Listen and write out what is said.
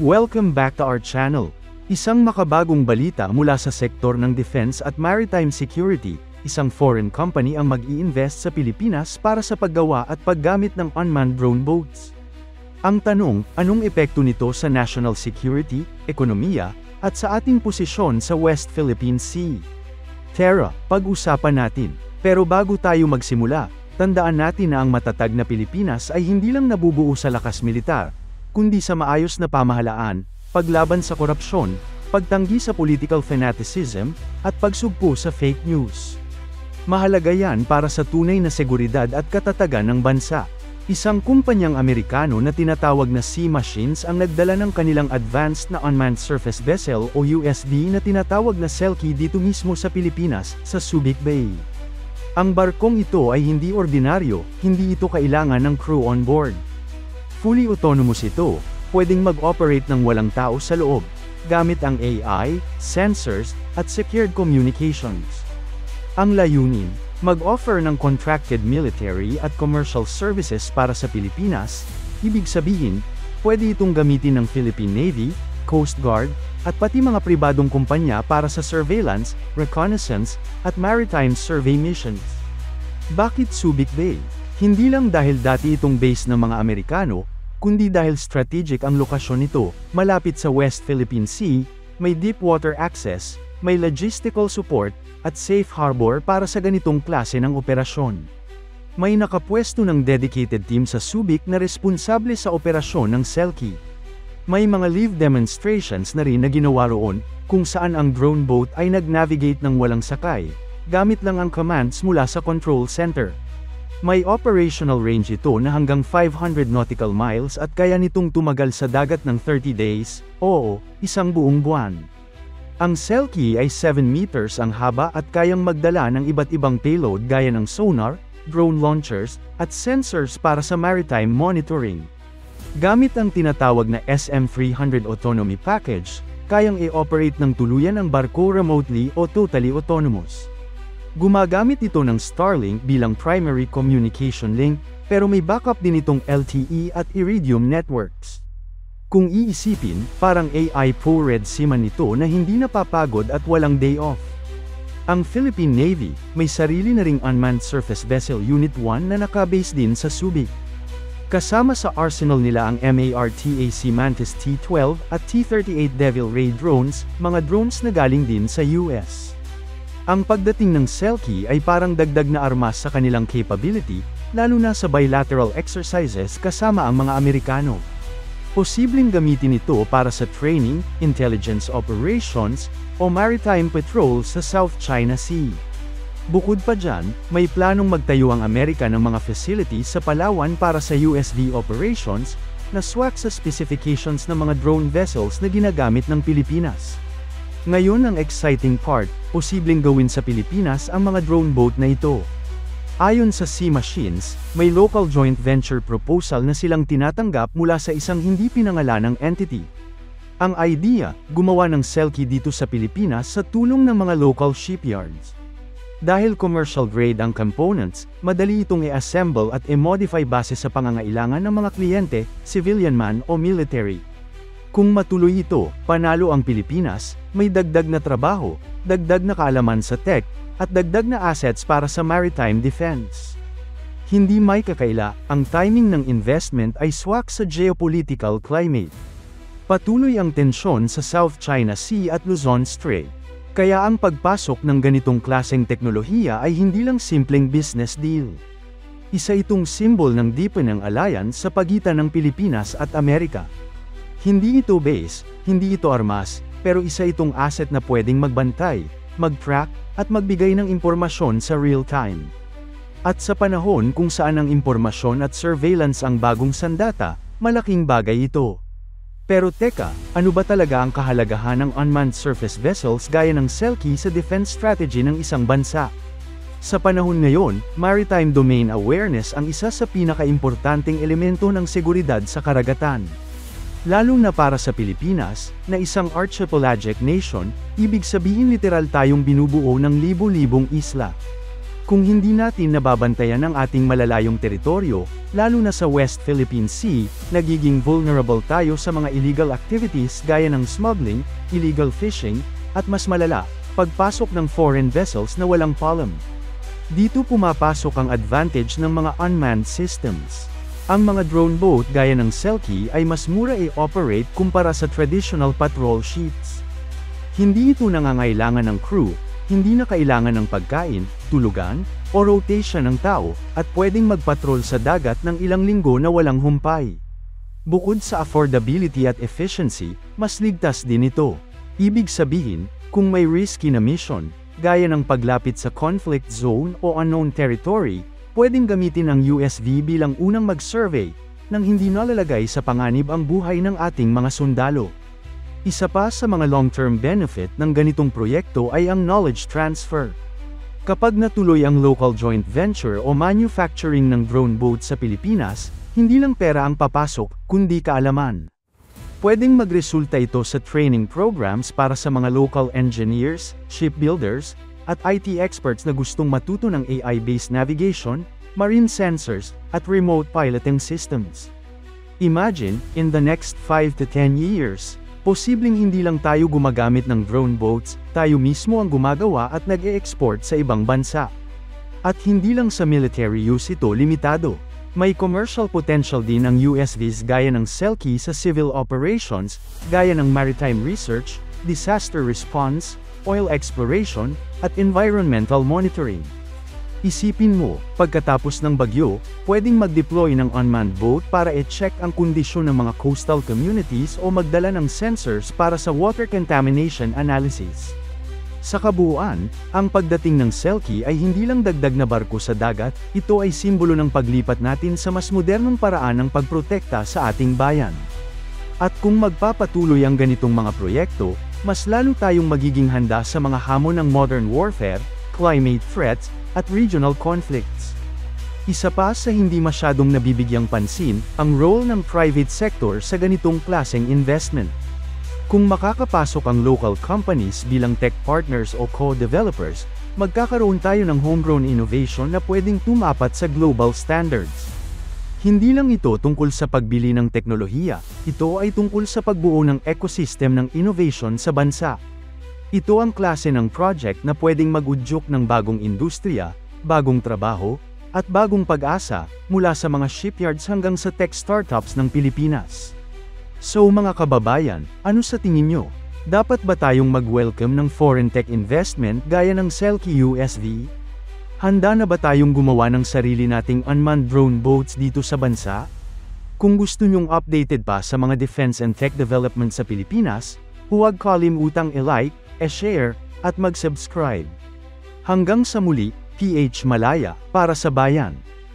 Welcome back to our channel. Isang makabagong balita mula sa sektor ng defense at maritime security. Isang foreign company ang mag-i-invest sa Pilipinas para sa paggawa at paggamit ng unmanned drone boats. Ang tanong, anong epekto nito sa national security, ekonomiya, at sa ating posisyon sa West Philippine Sea? Tara, pag-usapan natin. Pero bago tayo magsimula, tandaan natin na ang matatag na Pilipinas ay hindi lang nabubuo sa lakas militar, kundi sa maayos na pamahalaan, paglaban sa korupsyon, pagtanggi sa political fanaticism, at pagsugpo sa fake news. Mahalaga yan para sa tunay na seguridad at katatagan ng bansa. Isang kumpanyang Amerikano na tinatawag na Sea Machines ang nagdala ng kanilang Advanced na Unmanned Surface Vessel o USV na tinatawag na Selkie dito mismo sa Pilipinas, sa Subic Bay. Ang barkong ito ay hindi ordinaryo, hindi ito kailangan ng crew on board. Fully autonomous ito, pwedeng mag-operate ng walang tao sa loob, gamit ang AI, sensors, at secured communications. Ang layunin, mag-offer ng contracted military at commercial services para sa Pilipinas, ibig sabihin, pwede itong gamitin ng Philippine Navy, Coast Guard, at pati mga pribadong kumpanya para sa surveillance, reconnaissance, at maritime survey missions. Bakit Subic Bay? Hindi lang dahil dati itong base ng mga Amerikano, kundi dahil strategic ang lokasyon nito, malapit sa West Philippine Sea, may deep water access, may logistical support, at safe harbor para sa ganitong klase ng operasyon. May nakapwesto ng dedicated team sa Subic na responsable sa operasyon ng Selkie. May mga live demonstrations na rin na ginawa roon, kung saan ang drone boat ay nag-navigate ng walang sakay, gamit lang ang commands mula sa control center. May operational range ito na hanggang 500 nautical miles at kaya nitong tumagal sa dagat ng 30 days, o isang buong buwan. Ang Selkie ay 7 meters ang haba at kayang magdala ng iba't ibang payload gaya ng sonar, drone launchers, at sensors para sa maritime monitoring. Gamit ang tinatawag na SM-300 Autonomy Package, kayang i-operate ng tuluyan ang barko remotely o totally autonomous. Gumagamit ito ng Starlink bilang primary communication link, pero may backup din itong LTE at Iridium networks. Kung iisipin, parang AI pro-red seaman ito na hindi napapagod at walang day off. Ang Philippine Navy, may sarili na ring Unmanned Surface Vessel Unit 1 na nakabase din sa Subic. Kasama sa arsenal nila ang MARTAC Mantis T-12 at T-38 Devil Ray drones, mga drones na galing din sa US. Ang pagdating ng Selkie ay parang dagdag na armas sa kanilang capability, lalo na sa bilateral exercises kasama ang mga Amerikano. Posibleng gamitin ito para sa training, intelligence operations, o maritime patrol sa South China Sea. Bukod pa dyan, may planong magtayo ang Amerika ng mga facilities sa Palawan para sa USV operations, na swak sa specifications ng mga drone vessels na ginagamit ng Pilipinas. Ngayon ang exciting part, posibleng gawin sa Pilipinas ang mga drone boat na ito. Ayon sa Sea Machines, may local joint venture proposal na silang tinatanggap mula sa isang hindi pinangalanang entity. Ang idea, gumawa ng Selkie dito sa Pilipinas sa tulong ng mga local shipyards. Dahil commercial grade ang components, madali itong i-assemble at i-modify base sa pangangailangan ng mga kliyente, civilian man o military. Kung matuloy ito, panalo ang Pilipinas, may dagdag na trabaho, dagdag na kaalaman sa tech, at dagdag na assets para sa maritime defense. Hindi may kakaila, ang timing ng investment ay swak sa geopolitical climate. Patuloy ang tensyon sa South China Sea at Luzon Strait. Kaya ang pagpasok ng ganitong klaseng teknolohiya ay hindi lang simpleng business deal. Isa itong simbol ng deepening alliance sa pagitan ng Pilipinas at Amerika. Hindi ito base, hindi ito armas, pero isa itong asset na pwedeng magbantay, mag-track, at magbigay ng impormasyon sa real time. At sa panahon kung saan ang impormasyon at surveillance ang bagong sandata, malaking bagay ito. Pero teka, ano ba talaga ang kahalagahan ng unmanned surface vessels gaya ng Selkie sa defense strategy ng isang bansa? Sa panahon ngayon, maritime domain awareness ang isa sa pinakaimportanteng elemento ng seguridad sa karagatan. Lalo na para sa Pilipinas, na isang archipelagic nation, ibig sabihin literal tayong binubuo ng libo-libong isla. Kung hindi natin nababantayan ang ating malalayong teritoryo, lalo na sa West Philippine Sea, nagiging vulnerable tayo sa mga illegal activities gaya ng smuggling, illegal fishing, at mas malala, pagpasok ng foreign vessels na walang palem. Dito pumapasok ang advantage ng mga unmanned systems. Ang mga drone boat gaya ng Selkie ay mas mura i-operate kumpara sa traditional patrol ships. Hindi ito nangangailangan ng crew, hindi na kailangan ng pagkain, tulugan, o rotation ng tao, at pwedeng magpatrol sa dagat ng ilang linggo na walang humpay. Bukod sa affordability at efficiency, mas ligtas din ito. Ibig sabihin, kung may risky na mission, gaya ng paglapit sa conflict zone o unknown territory, pwedeng gamitin ang USV bilang unang mag-survey, nang hindi nalalagay sa panganib ang buhay ng ating mga sundalo. Isa pa sa mga long-term benefit ng ganitong proyekto ay ang knowledge transfer. Kapag natuloy ang local joint venture o manufacturing ng drone boat sa Pilipinas, hindi lang pera ang papasok, kundi kaalaman. Pwedeng magresulta ito sa training programs para sa mga local engineers, shipbuilders, at IT experts na gustong matuto ng AI-based navigation, marine sensors, at remote piloting systems. Imagine, in the next 5 to 10 years, posibleng hindi lang tayo gumagamit ng drone boats, tayo mismo ang gumagawa at nag-e-export sa ibang bansa. At hindi lang sa military use ito limitado. May commercial potential din ang USVs gaya ng Selkie sa civil operations, gaya ng maritime research, disaster response, oil exploration, at environmental monitoring. Isipin mo, pagkatapos ng bagyo, pwedeng mag-deploy ng unmanned boat para i-check ang kondisyon ng mga coastal communities o magdala ng sensors para sa water contamination analysis. Sa kabuuan, ang pagdating ng Selkie ay hindi lang dagdag na barko sa dagat, ito ay simbolo ng paglipat natin sa mas modernong paraan ng pagprotekta sa ating bayan. At kung magpapatuloy ang ganitong mga proyekto, mas lalo tayong magiging handa sa mga hamon ng modern warfare, climate threats, at regional conflicts. Isa pa sa hindi masyadong nabibigyang pansin, ang role ng private sector sa ganitong klaseng investment. Kung makakapasok ang local companies bilang tech partners o co-developers, magkakaroon tayo ng homegrown innovation na pwedeng tumapat sa global standards. Hindi lang ito tungkol sa pagbili ng teknolohiya, ito ay tungkol sa pagbuo ng ecosystem ng innovation sa bansa. Ito ang klase ng project na pwedeng mag-udyok ng bagong industriya, bagong trabaho, at bagong pag-asa, mula sa mga shipyards hanggang sa tech startups ng Pilipinas. So mga kababayan, ano sa tingin nyo? Dapat ba tayong mag-welcome ng foreign tech investment gaya ng Selkie USV? Handa na ba tayong gumawa ng sarili nating unmanned drone boats dito sa bansa? Kung gusto nyong updated pa sa mga defense and tech development sa Pilipinas, huwag kalimutang i-like, i-share, at mag-subscribe. Hanggang sa muli, PH Malaya, para sa bayan.